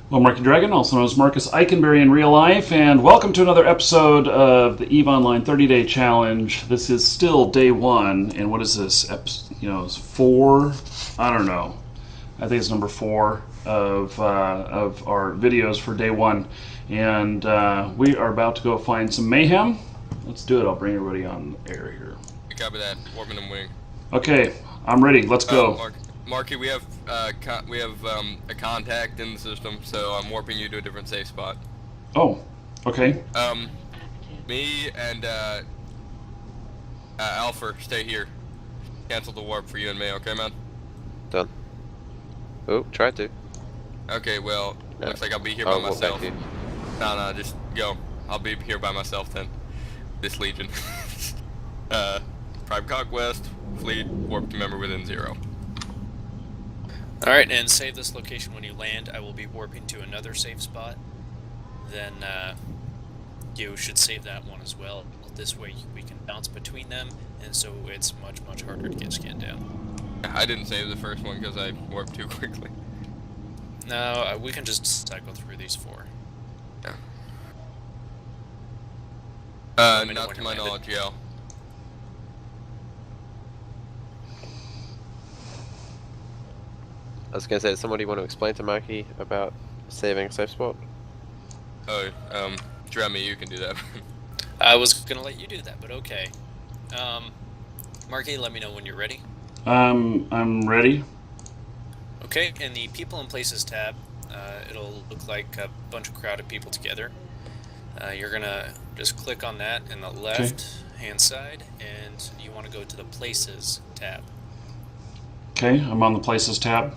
Well, Markeedragon, also known as Marcus Eikenberry in real life, and welcome to another episode of the EVE Online 30-Day Challenge. This is still day one, and what is this? It's four? I don't know. I think it's number four of our videos for day one, and we are about to go find some mayhem. Let's do it. I'll bring everybody on air here. Copy that. Warping and wing. Okay, I'm ready. Let's go. Markee, we have a contact in the system, so I'm warping you to a different safe spot. Oh, okay. Me and Alpha stay here. Cancel the warp for you and me, okay, man? Done. Oh, tried to. Okay, well, No. looks like I'll be here by myself. Back No, just go. I'll be here by myself then. This Legion. Prime Conquest, Fleet, warp to member within 0. Alright, and save this location when you land. I will be warping to another safe spot. Then you should save that one as well. This way we can bounce between them, and so it's much, much harder to get scanned down. I didn't save the first one because I warped too quickly. No, we can just cycle through these four. Yeah. Not to my knowledge, yeah. I was gonna say, does somebody want to explain to Markee about saving a safe spot? Oh, Dremmy, you can do that. I was gonna let you do that, but okay. Markee, let me know when you're ready. I'm ready. Okay, in the People and Places tab, it'll look like a bunch of crowded people together. You're gonna just click on that in the left-hand side, and you want to go to the Places tab. Okay, I'm on the Places tab.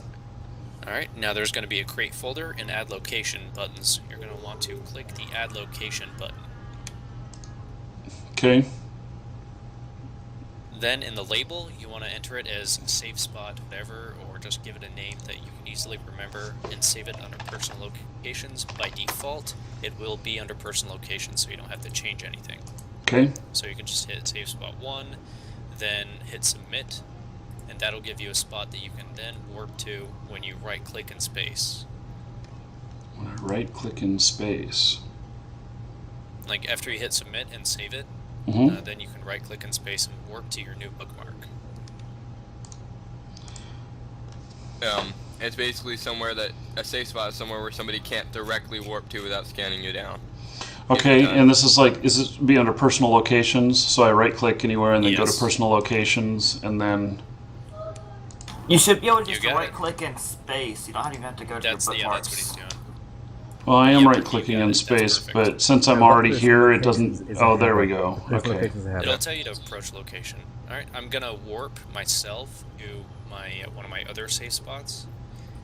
Alright, now there's going to be a Create Folder and Add Location buttons. You're going to want to click the Add Location button. Okay. Then in the label, you want to enter it as Safe Spot Whatever, or just give it a name that you can easily remember and save it under Personal Locations. By default, it will be under Personal Locations, so you don't have to change anything. Okay. So you can just hit Save Spot 1, then hit Submit, and that'll give you a spot that you can then warp to when you right-click in space. When I right-click in space. Like after you hit Submit and save it, then you can right-click in space and warp to your new bookmark. It's basically a safe spot somewhere where somebody can't directly warp to without scanning you down. Okay, and this is like, is it be under personal locations? So I right-click anywhere and then go to personal locations, and then... You should be able to just right-click in space. You don't even have to go to your bookmarks. Yeah, that's what he's doing. Well, I am right-clicking in space, but since I'm already here, it doesn't... Oh, there we go. Okay. It'll tell you to approach location. Alright, I'm gonna warp myself to one of my other safe spots.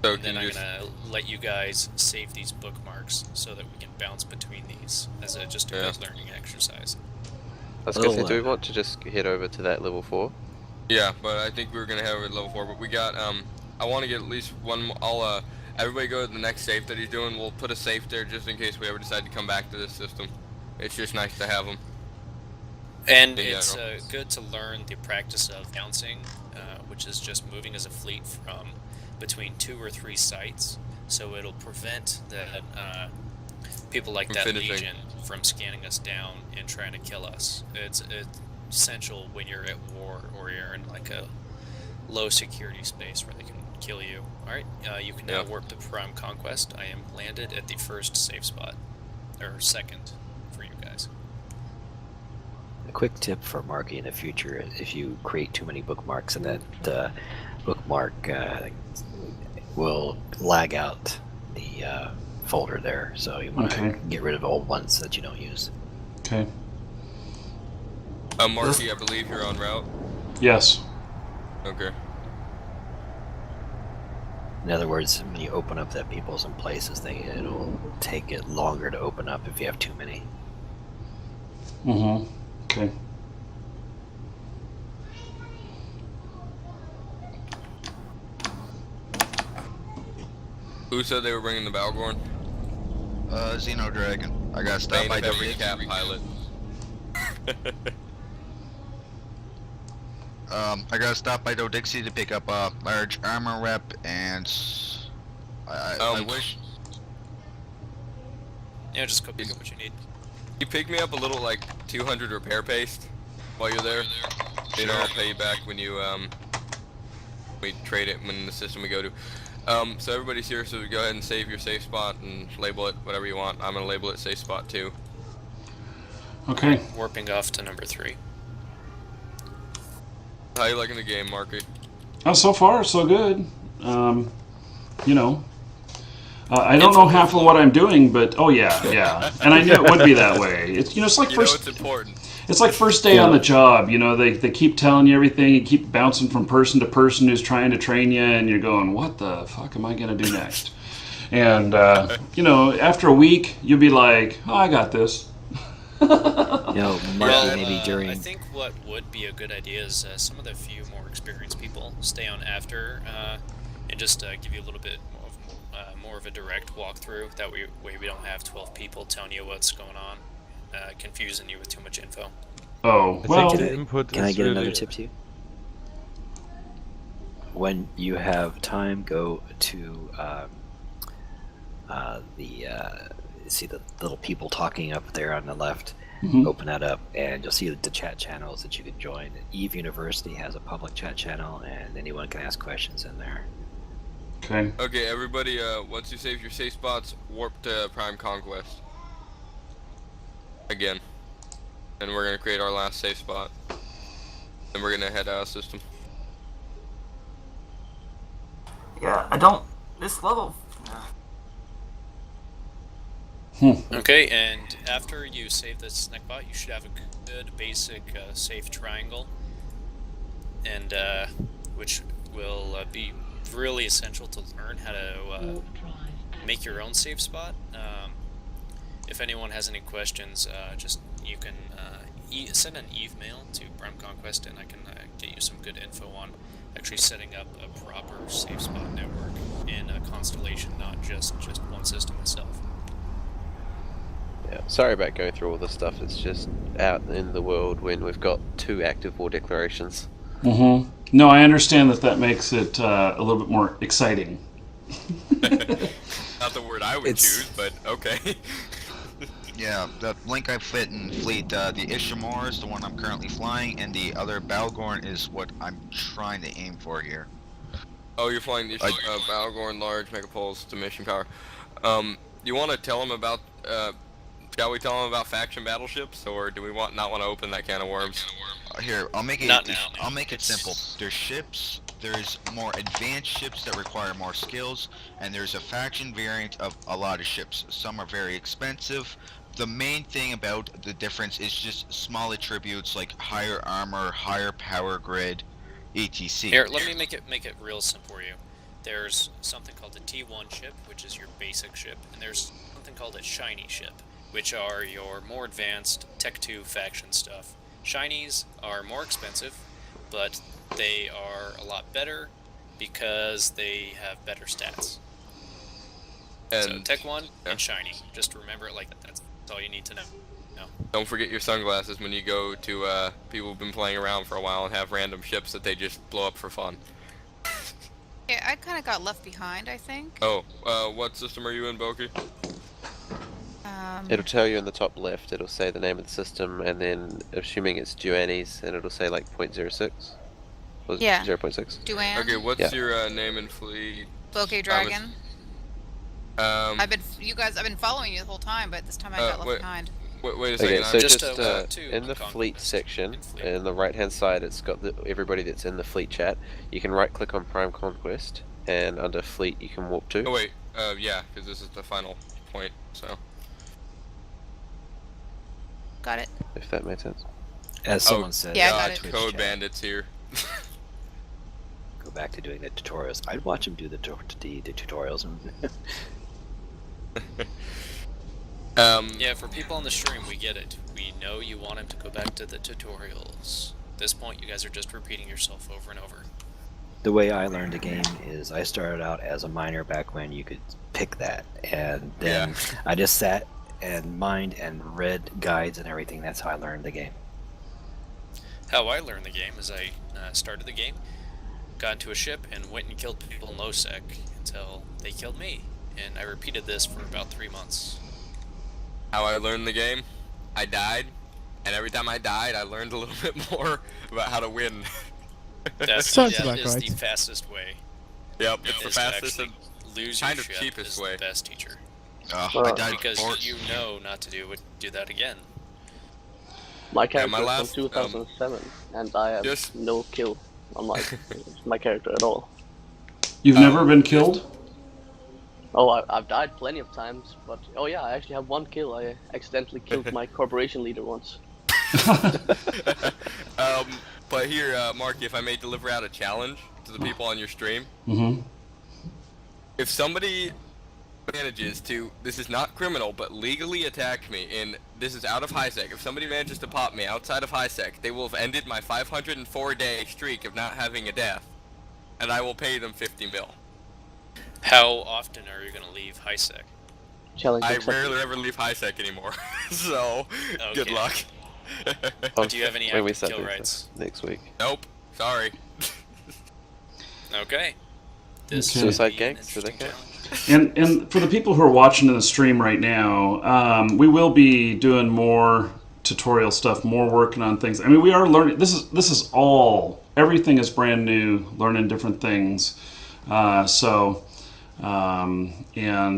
So and then I'm gonna let you guys save these bookmarks so that we can bounce between these as just a good learning exercise. I was gonna say, do we want to just head over to that level 4? Yeah, but I think we were gonna have it at level 4, but we got, I want to get at least one, everybody go to the next safe that he's doing. We'll put a safe there just in case we ever decide to come back to this system. It's just nice to have them. And it's good to learn the practice of bouncing, which is just moving as a fleet from between 2 or 3 sites, so it'll prevent that people like that Legion from scanning us down and trying to kill us. It's essential when you're at war or you're in like a low security space where they can kill you. Alright, you can now warp to Prime Conquest. I am landed at the first safe spot, or second for you guys. A quick tip for Markee in the future: if you create too many bookmarks, and that bookmark will lag out the folder there, so you want to get rid of old ones that you don't use. Okay. Markee, I believe you're en route. Yes. Okay. In other words, when you open up that Peoples and Places thing, it'll take it longer to open up if you have too many. Okay. Who said they were bringing the Balgorn? Xenodragon. I got stopped by the the recap pilot. I got stopped by Dodixie to pick up a large armor rep, and I wish Yeah, just go pick up what you need. You pick me up a little, like, 200 repair paste while you're there. You know, I'll pay you back when you, we trade it when the system we go to. So everybody's here, so go ahead and save your safe spot and label it whatever you want. I'm gonna label it safe spot 2. Okay. Warping off to number 3. How you liking the game, Markee? Oh, so far, so good. You know, I don't know half of what I'm doing, but oh yeah, and I knew it would be that way. It's it's like it's important. It's like first day on the job. You know, they keep telling you everything. You keep bouncing from person to person who's trying to train you, and you're going, what the fuck am I gonna do next? And after a week, you'll be like, oh, I got this. Markee maybe during. I think what would be a good idea is some of the few more experienced people stay on after and just give you a little bit more of a direct walkthrough. That way we don't have 12 people telling you what's going on, confusing you with too much info. Oh, well. Can I get another tip to you? When you have time, go to see the little people talking up there on the left. Mm-hmm. Open that up, and you'll see the chat channels that you can join. Eve University has a public chat channel, and anyone can ask questions in there. Okay. Okay, everybody, once you save your safe spots, warp to Prime Conquest. Again. And we're gonna create our last safe spot. Then we're gonna head out of system. Yeah, this level... Okay, and after you save the snack bot, you should have a good basic safe triangle, and which will be really essential to learn how to make your own safe spot. If anyone has any questions, you can send an email to Prime Conquest, and I can get you some good info on actually setting up a proper safe spot network in a constellation, not just one system itself. Yeah, sorry about going through all this stuff. It's just out in the world when we've got 2 active war declarations. Mm-hmm. No, I understand that makes it a little bit more exciting. Not the word I would choose, but okay. Yeah, the link I fit in fleet, the Ishamor is the one I'm currently flying, and the other Balgorn is what I'm trying to aim for here. Oh, you're flying the Balgorn large megapulse to mission power. You want to tell them about? Shall we tell them about faction battleships, or do we not want to open that can of worms? Here, I'll make it. Not now, I'll make it simple. There's ships. There's more advanced ships that require more skills, and there's a faction variant of a lot of ships. Some are very expensive. The main thing about the difference is just small attributes like higher armor, higher power grid, etc. Here, let me make it real simple for you. There's something called the T1 ship, which is your basic ship, and there's something called a shiny ship, which are your more advanced Tech 2 faction stuff. Shinies are more expensive, but they are a lot better because they have better stats. And so Tech 1 and Shiny. Just remember it like that. That's all you need to know. No. Don't forget your sunglasses when you go to people who've been playing around for a while and have random ships that they just blow up for fun. Yeah, I kind of got left behind, I think. Oh, what system are you in, Boki? It'll tell you in the top left, it'll say the name of the system, and then assuming it's Duanis, and it'll say like 0.06. Was Yeah. 0.6. Duan. Okay, what's your name and fleet? Markeedragon. I've been following you the whole time, but this time I got left behind. Wait a second. Okay, so Just, just in the fleet section, in the right hand side, it's got everybody that's in the fleet chat. You can right click on Prime Conquest, and under fleet you can warp to. Oh wait, yeah, because this is the final point, so. Got it. If that made sense. As someone said, Yeah, I got it. Twitch Code chat, Bandits here. go back to doing the tutorials. I'd watch them do the tutorials. Yeah, for people on the stream, we get it. We know you want him to go back to the tutorials. At this point, you guys are just repeating yourself over and over. The way I learned the game is I started out as a miner back when you could pick that, and then I just sat and mined and read guides and everything. That's how I learned the game. How I learned the game is I started the game, got into a ship, and went and killed people in low sec until they killed me. And I repeated this for about 3 months. how I learned the game. I died, and every time I died, I learned a little bit more about how to win. That's Sounds the about right. fastest way. Yep, it's the Is to fastest actually and lose kind your of ship cheapest is way. the best teacher. I died Because four- you know not to do that again. My character my last, is from 2007, and I have just- no kill on my character at all. You've never been killed? Oh, I've died plenty of times, but oh yeah, I actually have one kill. I accidentally killed my corporation leader once. But here, Markee, if I may deliver out a challenge to the people on your stream. Mm-hmm. If somebody manages to, this is not criminal, but legally attack me, and this is out of high sec, if somebody manages to pop me outside of high sec, they will have ended my 504-day streak of not having a death, and I will pay them 50 mil. How often are you going to leave high sec? Challenge I accepted. rarely ever leave high sec anymore, so good Okay. luck. Do you have any when we active start kill doing rights? stuff next week. Nope, sorry. Okay. This Okay. should Suicide be an gangs, do they interesting count? challenge. And for the people who are watching in the stream right now, we will be doing more tutorial stuff, more working on things. I mean, we are learning. This is all, everything is brand new. Learning different things. And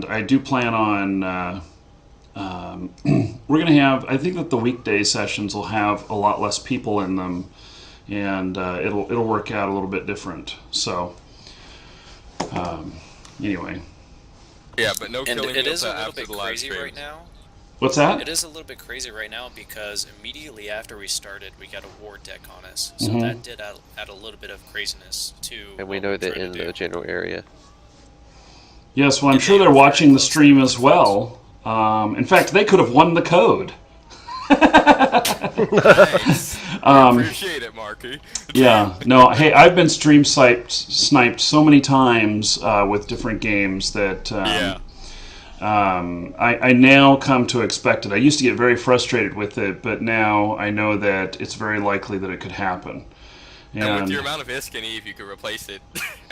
I do plan on. We're gonna have. I think that the weekday sessions will have a lot less people in them, and it'll work out a little bit different. So. Anyway. Yeah, but no And killing it is a Milta little after bit the live crazy stream. right now. What's that? It is a little bit crazy right now because immediately after we started, we got a war deck on us. So Mhm. that did add a little bit of craziness to. And we what know we're they're trying in to the do. general area. Yes, well, I'm And sure they they're are watching very the close stream to as the well. In fact, they could have won the code. Thanks. Appreciate it, Markee. Yeah, no, hey, I've been stream sniped so many times with different games that I now come to expect it. I used to get very frustrated with it, but now I know that it's very likely that it could happen. And with your amount of ISK and Eve, you could replace it.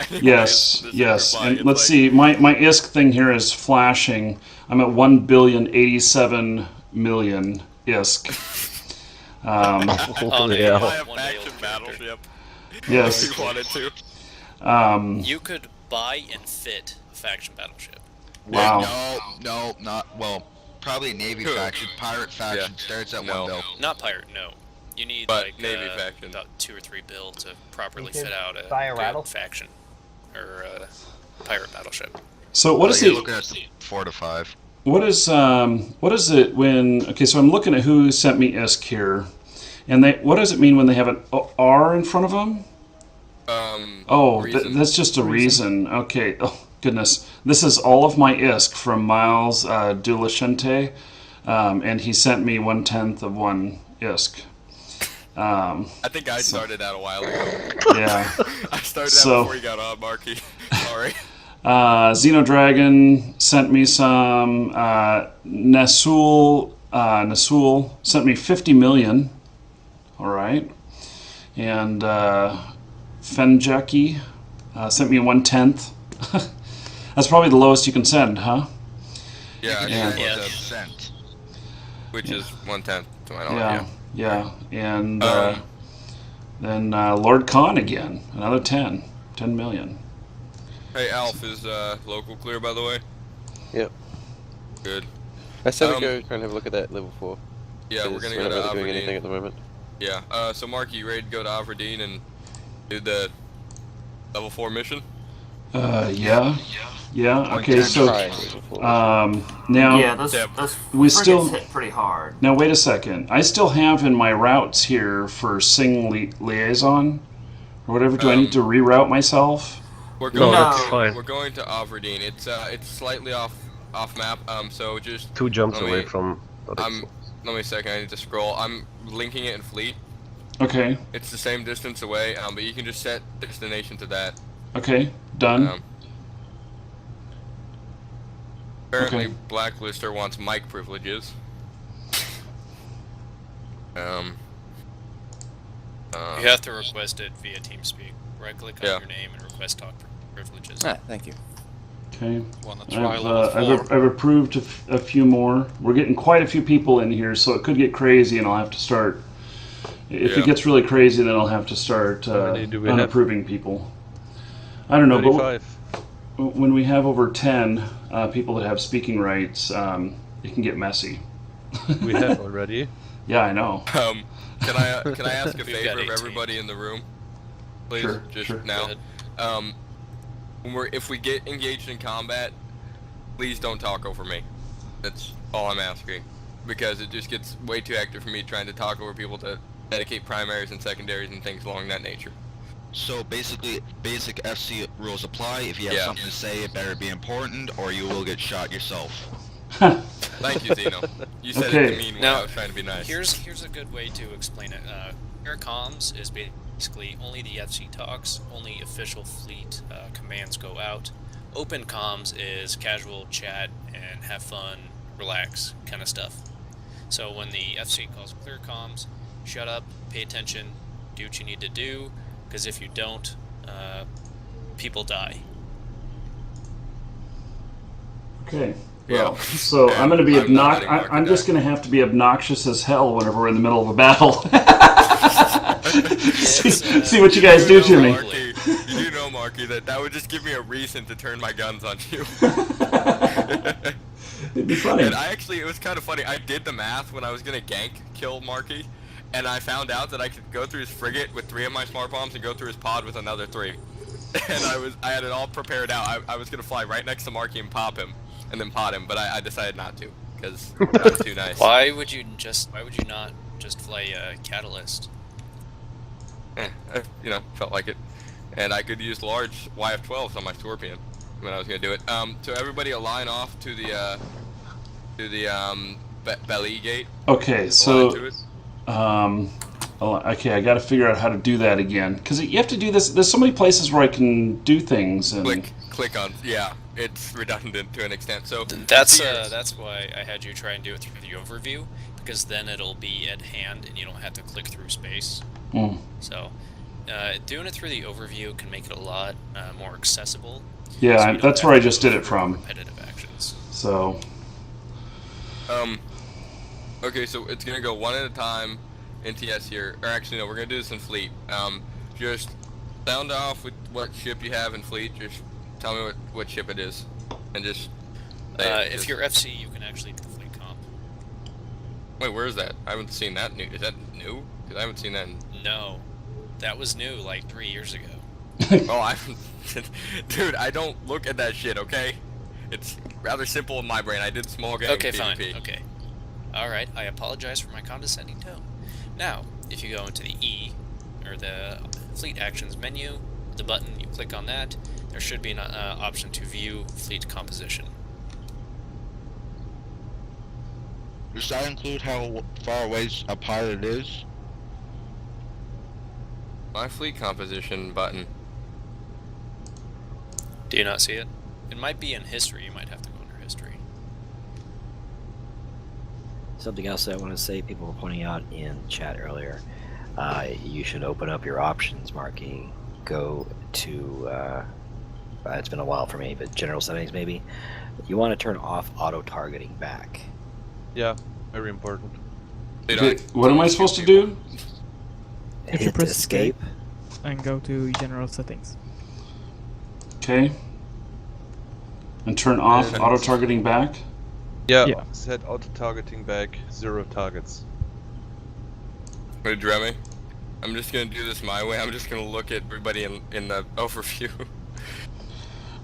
Yes, This yes. reply, And it's let's like- see, my ISK thing here is flashing. I'm at 1,087,000,000 ISK. On a Buy a one-day-old faction character. battleship. Yes. If you wanted to. You could buy and fit a faction battleship. Wow. No, not well. Probably a Navy Could. faction. Pirate faction Yeah. starts at No. 1 mil. Not pirate, no. You need But like Navy faction. about 2 or 3 bill to properly You could fit out a buy a good rattle? faction or a pirate battleship. So what is You're it? looking at 4 to 5. What is it when? Okay, so I'm looking at who sent me ISK here, and what does it mean when they have an R in front of them? Oh, reason. that's just a reason. Okay. Oh goodness, this is all of my ISK from Miles Dulacente, and he sent me 1/10 of one ISK. I think I started out a while ago. Yeah. I started So- out before you got on, Markee. Sorry. Xenodragon sent me some. Nasul sent me 50 million. All right. And Fenjaki sent me 1/10. That's probably the lowest you can send, huh? Yeah, I Yeah. think it was a cent. which is 1/10 to my knowledge. Yeah. Yeah. And Um, then Lord Khan again, another 10 million. Hey, Alf, is local clear, by the way? Yep. Good. I said we Um, go and have a look at that level 4. Yeah, we're because gonna go not to really doing anything Aberdeen. at the moment. Yeah. So, Markee, you ready to go to Aberdeen and do the level 4 mission? Yeah. Okay. So Try level 4. now Yeah, those we frigates still- hit pretty hard. now wait a second. I still have in my routes here for Sing liaison or whatever. Do I need to reroute myself? We're No, going. that's to, fine. We're going to Aberdeen. It's slightly off map. So just 2 jumps let me- away from. let me a second. I need to scroll. I'm linking it in Fleet. Okay. It's the same distance away. But you can just set destination to that. Okay. Done. Apparently, Okay. Blacklister wants mic privileges. You have to request it via TeamSpeak. Right click on Yeah. your name and request talk privileges. Thank you. Okay. I've I've approved a few more. We're getting quite a few people in here, so it could get crazy, and I'll have to start. If it gets really crazy, then I'll have to start unapproving people. I don't know, 35. but when we have over 10 people that have speaking rights, it can get messy. We have already. Yeah, I know. Can I ask a favor of everybody in the room, please? Sure, just sure. now. If we get engaged in combat, please don't talk over me. That's all I'm asking, because it just gets way too hectic for me trying to talk over people to dedicate primaries and secondaries and things along that nature. So basically, basic FC rules apply. If you have something to say, it better be important, or you will get shot yourself. Thank you, Zeno. You said it to mean when I was trying to be nice. Here's a good way to explain it. Air comms is basically only the FC talks, only official fleet commands go out. Open comms is casual chat and have fun, relax kind of stuff. So when the FC calls clear comms, shut up, pay attention, do what you need to do, because if you don't, people die. Okay. Well, so I'm going to be I'm just going to have to be obnoxious as hell whenever we're in the middle of a battle. See what you guys do to me. Markee, you do know, Markee, that would just give me a reason to turn my guns on you. It'd be funny. And it was kind of funny. I did the math when I was going to gank kill Markee, and I found out that I could go through his frigate with 3 of my smart bombs and go through his pod with another 3. And I had it all prepared out. I was going to fly right next to Markee and pop him. And then pot him, but I decided not to, because that was too nice. Why would you not just fly Catalyst? Felt like it. And I could use large YF-12s on my Scorpion when I was going to do it. So everybody align off to the belly gate. Okay, so okay, I got to figure out how to do that again, because you have to do this. There's so many places where I can do things and click on. Yeah, it's redundant to an extent. So that's why I had you try and do it through the overview, because then it'll be at hand and you don't have to click through space. So doing it through the overview can make it a lot more accessible. Yeah, so that's where I just did it from. Repetitive actions. So. Okay, so it's gonna go one at a time. NTS here, or actually no, we're gonna do this in fleet. Just sound off with what ship you have in fleet. Just tell me what ship it is, and just. If you're FC, you can actually do fleet comp. Wait, where is that? I haven't seen that new. Is that new? Because I haven't seen that. No, that was new like 3 years ago. Oh, dude, I don't look at that shit. Okay, it's rather simple in my brain. I did small game. Okay, PvP. fine. Okay. All right. I apologize for my condescending tone. Now, if you go into the E, or the Fleet Actions menu, the button, you click on that, there should be an option to view fleet composition. Does that include how far away a pilot is? My fleet composition button. Do you not see it? It might be in history. You might have to go under history. Something else I want to say, people were pointing out in chat earlier, you should open up your options, Markee. Go to, it's been a while for me, but general settings maybe. You want to turn off auto-targeting back. Yeah, very important. What am I supposed to do? If you press escape and go to general settings. Okay. And turn off auto-targeting back? Yeah, set auto-targeting back, 0 targets. Wait, Dremmy? I'm just gonna do this my way. I'm just gonna look at everybody in the overview.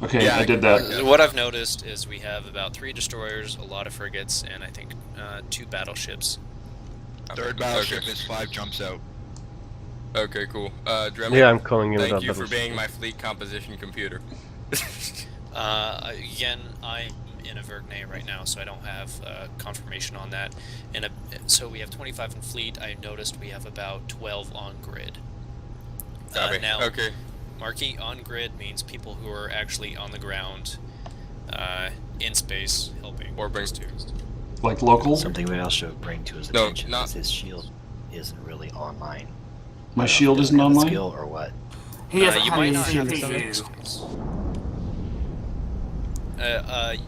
Okay, yeah, I did that. What I've noticed is we have about 3 destroyers, a lot of frigates, and I think 2 battleships. Third battleship is 5 jumps out. Okay, cool. Dremmy, yeah, I'm calling you. Thank you for being my fleet composition computer. Again, I'm in a Vergne right now, so I don't have confirmation on that. And so we have 25 in fleet. I noticed we have about 12 on grid. Now, okay. Markee, on grid means people who are actually on the ground, in space, helping. Or brings to. Like local? Something we also bring to his attention is his shield isn't really online. My shield isn't online? Skill or what? He has you might not have CPU.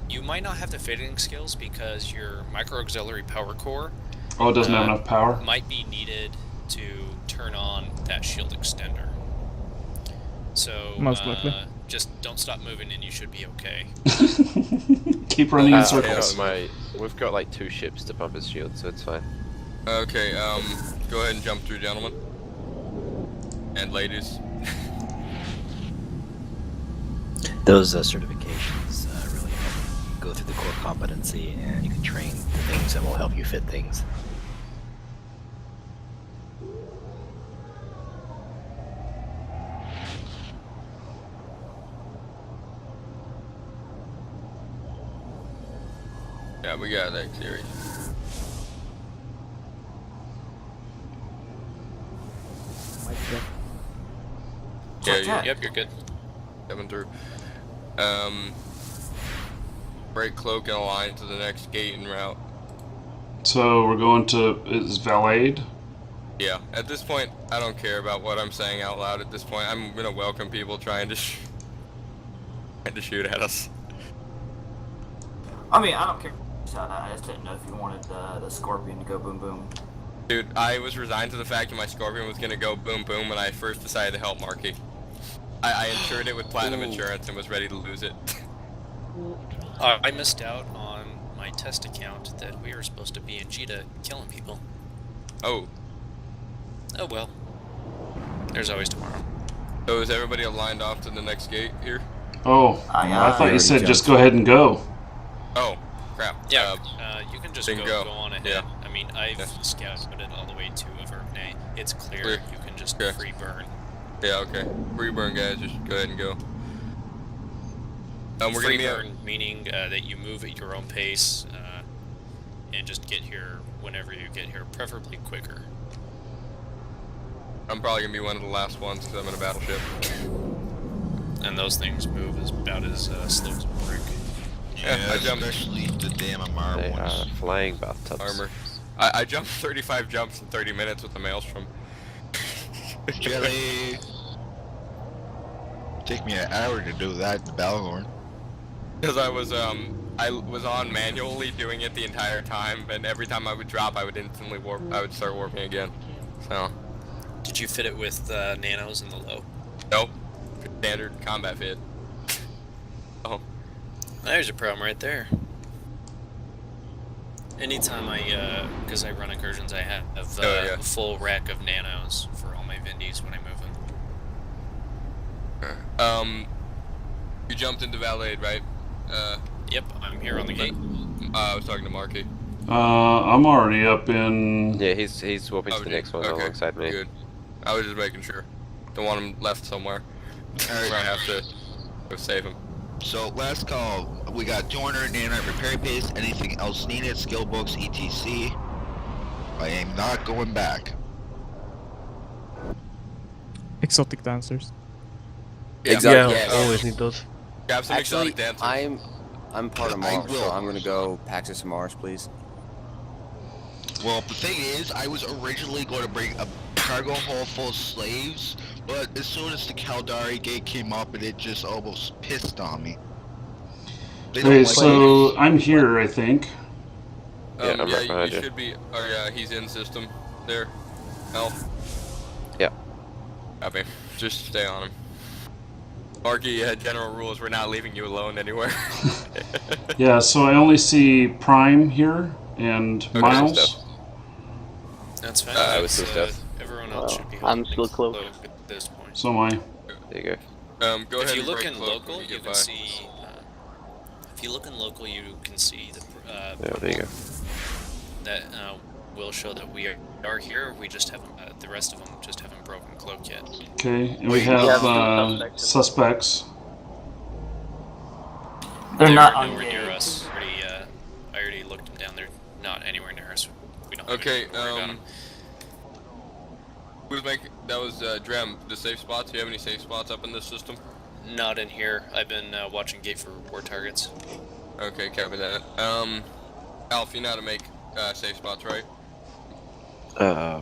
You might not have the fitting skills because your micro auxiliary power core. Oh, it doesn't have enough power? Might be needed to turn on that shield extender. So, most likely. Just don't stop moving and you should be okay. Keep running in circles. We've got like 2 ships to pump his shield, so it's fine. Okay, go ahead and jump through, gentlemen. And ladies. Those certifications really help you go through the core competency, and you can train the things that will help you fit things. Yeah, we got that series. Yeah, yep, you're good. Coming through. Break cloak and align to the next gate en route. So we're going to, is Valade? Yeah, at this point, I don't care about what I'm saying out loud at this point. I'm gonna welcome people trying to shoot at us. I mean, I don't care. I just didn't know if you wanted the Scorpion to go boom boom. Dude, I was resigned to the fact that my Scorpion was gonna go boom boom when I first decided to help Markee. I insured it with platinum insurance and was ready to lose it. I missed out on my test account that we were supposed to be in Jita killing people. Oh. Oh well. There's always tomorrow. So is everybody aligned off to the next gate here? Oh, I thought you said just go ahead and go. Oh, crap. Yeah, you can just go on ahead. Yeah. I mean, I've scouted it all the way to Averne. It's clear. You can just free burn. Yeah, okay. Free burn, guys. Just go ahead and go. We're free gonna burn, meaning that you move at your own pace and just get here whenever you get here, preferably quicker. I'm probably going to be one of the last ones because I'm in a battleship. And those things move about as slow as a brick. Yeah, I jumped. Especially the damn Amar ones. Flying bathtubs. Armor. I jumped 35 jumps in 30 minutes with the Maelstrom. Jelly. Take me an hour to do that in the Balagorn. Because I was on manually doing it the entire time, and every time I would drop, I would instantly warp. I would start warping again. So. Did you fit it with nanos in the low? Nope. Standard combat fit. Oh. There's a problem right there. Anytime because I run incursions, I have a full rack of nanos for all my Vindies when I move them. You jumped into Valade, right? Yep, I'm here on the gate. I was talking to Markee. I'm already up in... Yeah, he's swapping to the next one alongside me. Good. I was just making sure. Don't want him left somewhere. Alright. I have to go save him. So, last call. We got joiner, nanite, repair paste, anything else needed, skill books, etc. I am not going back. Exotic dancers. Exactly. Yeah, always need those. Grab some Actually, exotic dancers. I'm part of Mars, so I'm gonna go Paxis and Mars, please. Well, the thing is, I was originally going to bring a cargo hull full of slaves, but as soon as the Caldari gate came up, it just almost pissed on me. Wait, so I'm here, I think. Yeah, I'm right behind you you. should be. Oh yeah, he's in system. There. Elf. Yeah. Copy. Just stay on him. Markee, general rules, we're not leaving you alone anywhere. Yeah, so I only see Prime here and Miles. That's fine. I was still stuff. Everyone else should be I'm still close at this point. So am I. There you go. Go if ahead you and look break in cloak local, when you get can by. see. If you look in local, you can see the. there you go. That will show that we are here. We just haven't. The rest of them just haven't broken cloak yet. Okay, and we have suspects. They're not nowhere near engaged. us. I already looked them down. They're not anywhere near us. We don't. Okay. Worry about them. Who's making? That was Drem. The safe spots. Do you have any safe spots up in this system? Not in here. I've been watching gate for report targets. Okay, copy that. Alf, you know how to make safe spots, right? I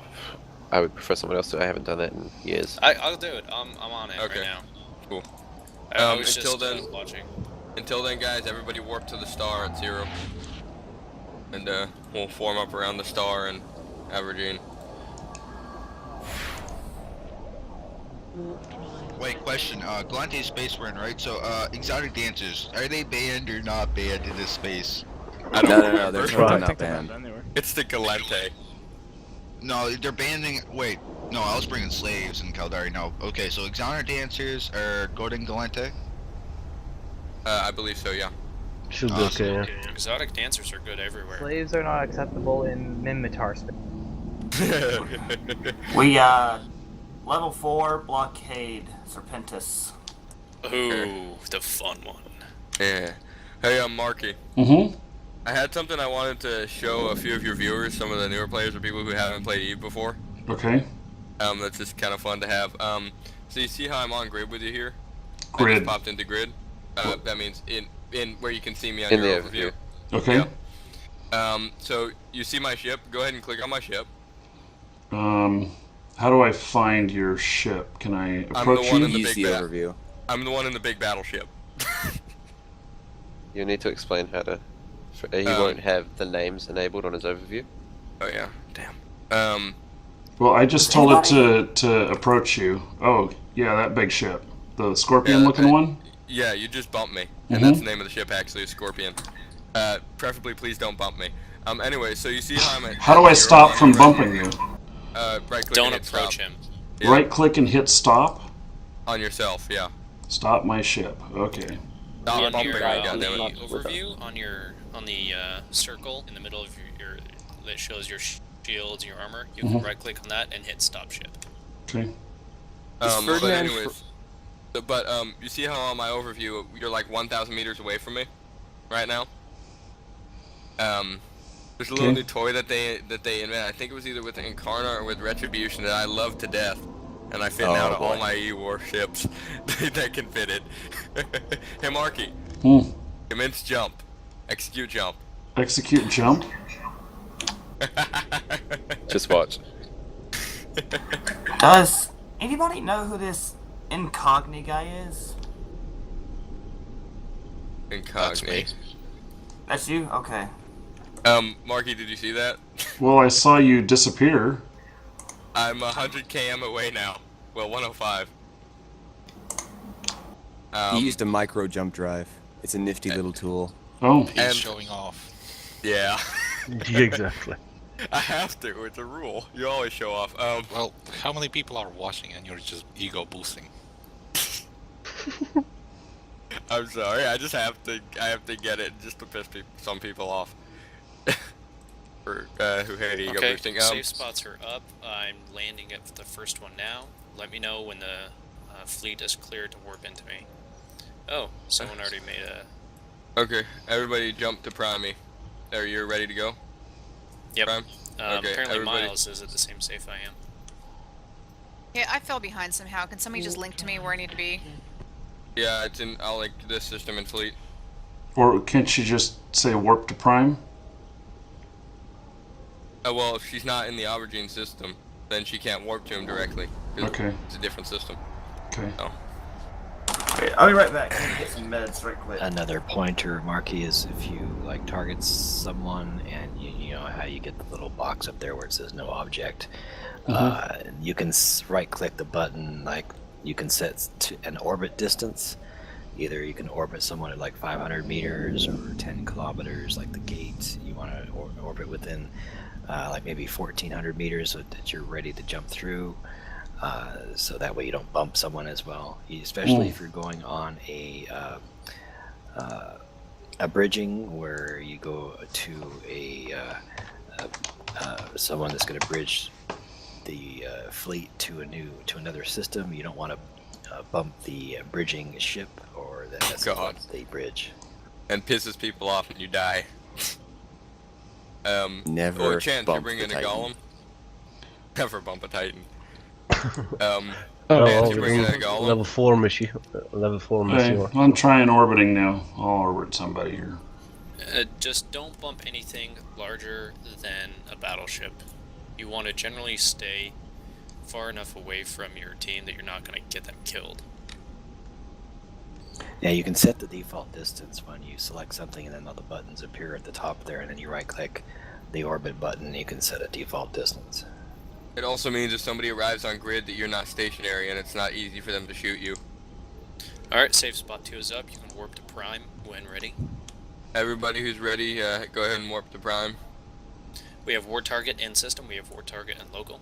would prefer someone else to. I haven't done that in years. I'll do it. I'm on it right now. Cool. I was until just then, watching. Until then, guys, everybody warp to the star at 0. And we'll form up around the star and Aberdeen. Wait, question. Galante space we're in, right? So, exotic dancers, are they banned or not banned in this space? I don't remember. No, they're totally not banned. It's the Galante. No, they're banning. Wait, no, I was bringing slaves in Caldari. No, okay, so exotic dancers are good in Galante. I believe so, yeah. Should be okay. Yeah. Exotic dancers are good everywhere. Slaves are not acceptable in Minmatar space. We, level 4, Blockade, Serpentis. Ooh, the fun one. Yeah. Hey, I'm Markee. Mm-hmm. I had something I wanted to show a few of your viewers, some of the newer players or people who haven't played EVE before. Okay. That's just kind of fun to have. So you see how I'm on grid with you here? Grid. I just popped into grid. That means in where you can see me on In your the overview. Okay. Yeah. So you see my ship. Go ahead and click on my ship. How do I find your ship? Can I approach I'm the one you? in the Use big the overview. I'm the one in the big battleship. You need to explain how to. He won't have the names enabled on his overview. Oh yeah, damn. Well, I just told it to approach you. Oh, yeah, that big ship. The scorpion-looking one? Yeah, you just bumped me. And that's the name of the ship, actually, Scorpion. Preferably, please don't bump me. Anyway, so you see how I'm at... How do I stop from bumping you? Right-click Don't and hit approach stop. him. Yeah. Right-click and hit stop? On yourself, yeah. Stop my ship. Okay. Stop On bumping me, your goddammit. overview, on the circle in the middle of your that shows your shields and your armor, you can right-click on that and hit stop ship. Okay. But anyways, you see how on my overview you're like 1,000 meters away from me, right now. There's a little new toy that they invented. I think it was either with Incarna or with Retribution that I love to death, and I fit now to all my E-War ships that can fit it. Hey Markee. Commence jump. Execute jump. Execute jump? Just watch. Does anybody know who this Incogni guy is? Incogni. That's you? Okay. Markee, did you see that? Well, I saw you disappear. I'm 100 km away now. Well, 105. He used a micro jump drive. It's a nifty little tool. Oh. And showing off. Yeah. Yeah, exactly. I have to. It's a rule. You always show off. Well, how many people are watching and you're just ego boosting? I'm sorry. I just have to. I have to get it just to piss some people off. For who hate ego boosting. Safe spots are up. I'm landing at the first one now. Let me know when the fleet is clear to warp into me. Oh, someone already made a... Okay, everybody jump to Prime me. Are you ready to go? Yep. Prime? Okay, apparently everybody... Miles is at the same safe I am. Yeah, I fell behind somehow. Can somebody just link to me where I need to be? Yeah, it's in. I'll link this system and fleet. Or can't you just say warp to Prime? Well, if she's not in the aubergine system, then she can't warp to him directly. Okay. It's a different system. Okay. Oh. Okay, I'll be right back. I'm gonna get some meds right quick. Another pointer, Markee, is if you like target someone and you know how you get the little box up there where it says no object. You can right-click the button, like you can set to an orbit distance. Either you can orbit someone at like 500 meters or 10 kilometers, like the gate you want to orbit within, like maybe 1,400 meters so that you're ready to jump through. So that way you don't bump someone as well, especially if you're going on a bridging where you go to someone that's going to bridge the fleet to another system. You don't want to bump the bridging ship or the bridge. And pisses people off and you die. Never or a chance you're bump bringing the a Titan. golem. Never bump a Titan. Level 4 mission. Level 4 mission. Hey, I'm trying orbiting now. I'll orbit somebody here. Just don't bump anything larger than a battleship. You want to generally stay far enough away from your team that you're not going to get them killed. Yeah, you can set the default distance when you select something, and then all the buttons appear at the top there, and then you right-click the orbit button, you can set a default distance. It also means if somebody arrives on grid that you're not stationary and it's not easy for them to shoot you. Alright, safe spot 2 is up. You can warp to Prime when ready. Everybody who's ready, go ahead and warp to Prime. We have war target in system, we have war target in local.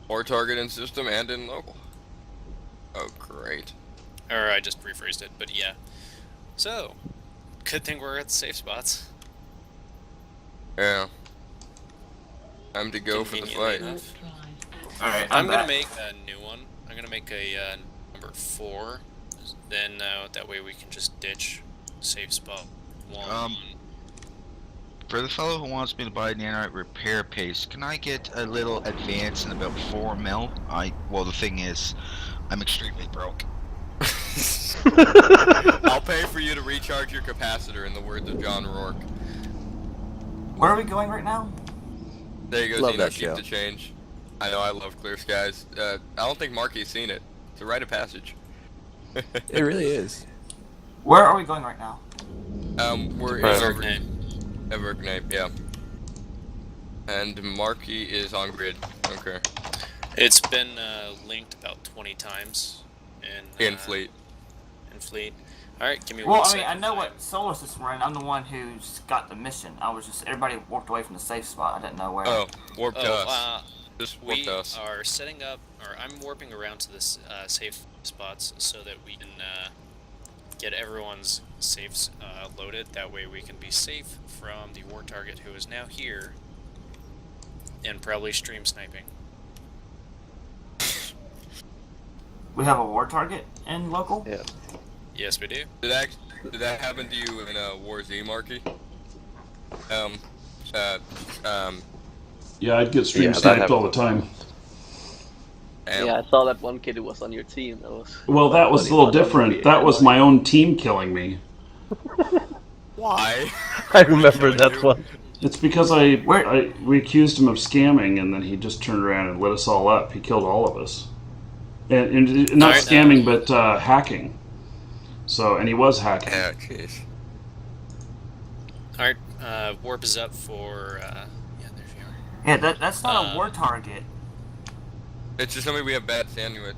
War target in system and in local. Oh, great. Or I just rephrased it, but yeah. So, good thing we're at the safe spots. Yeah. Time to go for the fight. Alright, I'm gonna make a new one. I'm gonna make a number 4. Then that way we can just ditch safe spot 1. For the fellow who wants me to buy nanite repair paste, can I get a little advance in about 4 mil? Well, the thing is, I'm extremely broke. I'll pay for you to recharge your capacitor, in the words of John Rourke. Where are we going right now? There you go, Love Dino, that keep show. the change. I know, I love Clear Skies. I don't think Markee's seen it. It's a rite of passage. It really is. Where are we going right now? We're in Evergname, yeah. And Markee is on grid. Okay. It's been linked about 20 times in fleet. In fleet. Alright, give me Well, one I mean, I second. know what solar system we're in. I'm the one who's got the mission. Everybody walked away from the safe spot. I didn't know where. Oh, warp to us. Just warp We to us. are setting up, or I'm warping around to this safe spots so that we can get everyone's safes loaded. That way we can be safe from the war target who is now here and probably stream sniping. We have a war target in local? Yeah. Yes, we do. Did that happen to you in War Z, Markee? Yeah, I'd get stream sniped all the time. Yeah, I saw that one kid who was on your team. That was. Well, that was a little different. That was my own team killing me. Why? I remember that one. It's because we accused him of scamming, and then he just turned around and lit us all up. He killed all of us, and not scamming, but hacking. So, and he was hacking. Yeah, jeez. Alright, warp is up for. Yeah, there you are. Yeah, that's not a war target. It's just something we have bad standing with.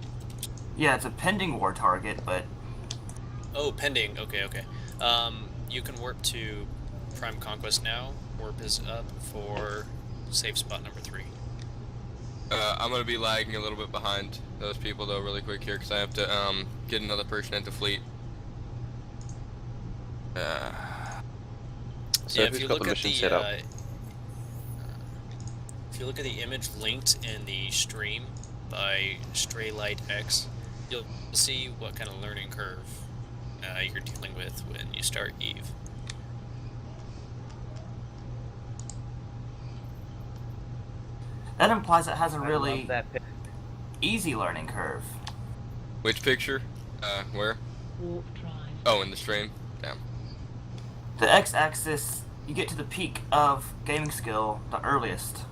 Yeah, it's a pending war target, but. Oh, pending. Okay, okay. You can warp to Prime Conquest now. Warp is up for safe spot number 3. I'm gonna be lagging a little bit behind those people though, really quick here, because I have to get another person into fleet. So yeah, who's got the mission set up? If you look at the image linked in the stream by Straylight X, you'll see what kind of learning curve you're dealing with when you start Eve. That implies it has a really easy learning curve. Which picture? Where? Oh, in the stream? Damn. The x-axis, you get to the peak of gaming skill the earliest.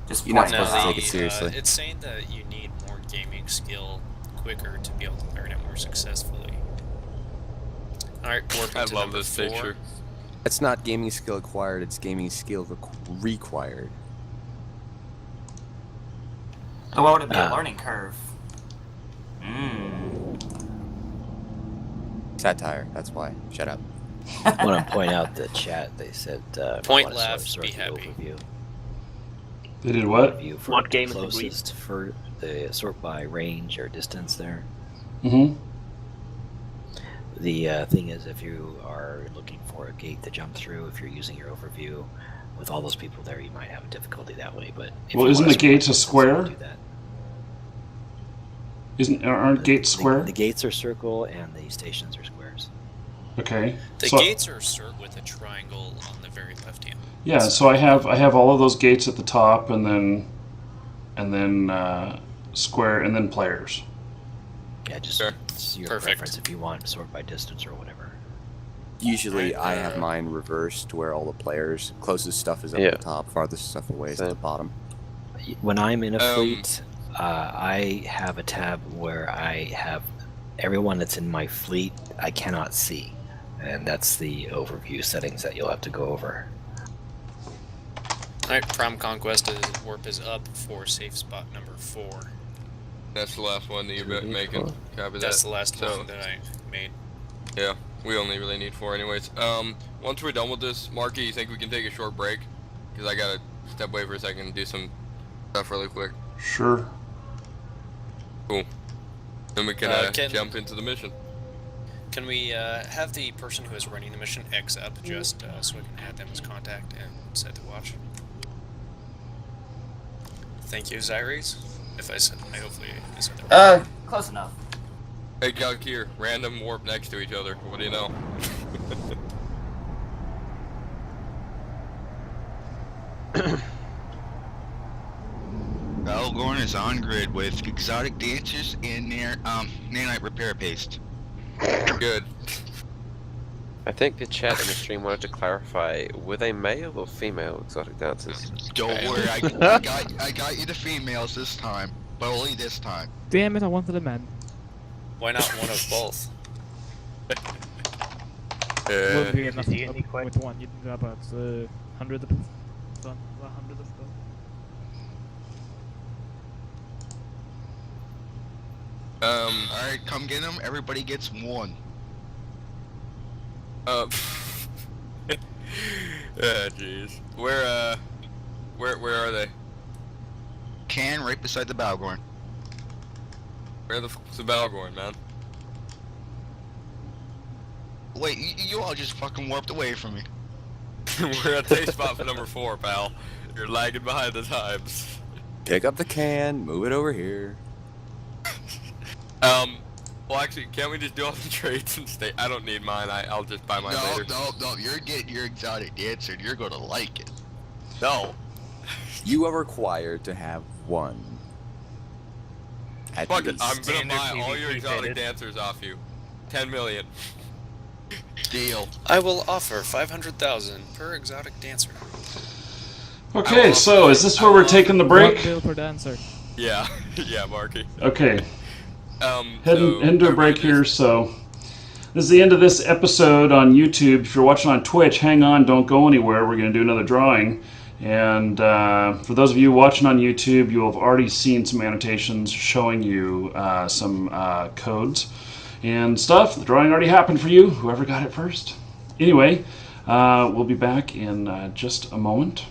Just You're not pointing supposed to out. take it seriously. It's saying that you need more gaming skill quicker to be able to learn it more successfully. Alright, I love this picture. It's not gaming skill acquired, it's gaming skill required. So what would it be, a learning curve? Satire, that's why. Shut up. I want to point out the chat. They said Point want to left, sort be the happy. Overview. They did what? Overview for What game is closest for the sort by range or distance there. Mm-hmm. The thing is, if you are looking for a gate to jump through, if you're using your overview with all those people there, you might have a difficulty that way. But if Well, you isn't wanna the gates a sort by square? distance, do that. Aren't gates square? The gates are circle and the stations are squares. Okay. The So- gates are circled with a triangle on the very left hand. Yeah, so I have all of those gates at the top, and then square, and then players. Yeah, just it's your Perfect. preference if you want to sort by distance or whatever. Usually I have mine reversed where all the players, closest stuff is at the top, farthest stuff away is at the bottom. When I'm in a fleet, I have a tab where I have everyone that's in my fleet I cannot see, and that's the overview settings that you'll have to go over. Alright, Prime Conquest warp is up for safe spot number 4. That's the last one that you're making. Copy That's that. the last one that I made. Yeah, we only really need 4 anyways. Once we're done with this, Markee, you think we can take a short break? Because I gotta step away for a second and do some stuff really quick. Sure. Cool. Then we can jump into the mission. Can we have the person who is running the mission X up just so we can add them as contact and set the watch? Thank you, Zyres. If I said, hopefully I said that right. Close enough. Hey, Calc here. Random warp next to each other. What do you know? Valgorn is on grid with exotic dancers and nanite repair paste. Good. I think the chat in the stream wanted to clarify, were they male or female exotic dancers? Don't worry, I got you the females this time, but only this time. Damn it, I wanted a man. Why not one of both? Would be enough with one. You need about 100 of them. 100 of them. Alright, come get them. Everybody gets one. Jeez. Where are they? Can right beside the Balgorn. Where the fuck's the Balgorn, man? Wait, you all just fucking warped away from me. We're at safe spot for number 4, pal. You're lagging behind the times. Pick up the can, move it over here. Well, actually, can't we just do all the trades and stay? I don't need mine. I'll just buy mine later. No, you're getting your exotic dancer and you're gonna like it. No. You are required to have one. At Fuck it, least. I'm gonna buy PvP all your exotic fitted. dancers off you. 10 million. Deal. I will offer 500,000 per exotic dancer. Okay, so is this where we're taking the break? 1 bill per dancer. Yeah, yeah, Markee. Okay. So Heading to a break here, so this is the end of this episode on YouTube. If you're watching on Twitch, hang on, don't go anywhere. We're going to do another drawing. And for those of you watching on YouTube, you'll have already seen some annotations showing you some codes and stuff. The drawing already happened for you, whoever got it first. Anyway, we'll be back in just a moment.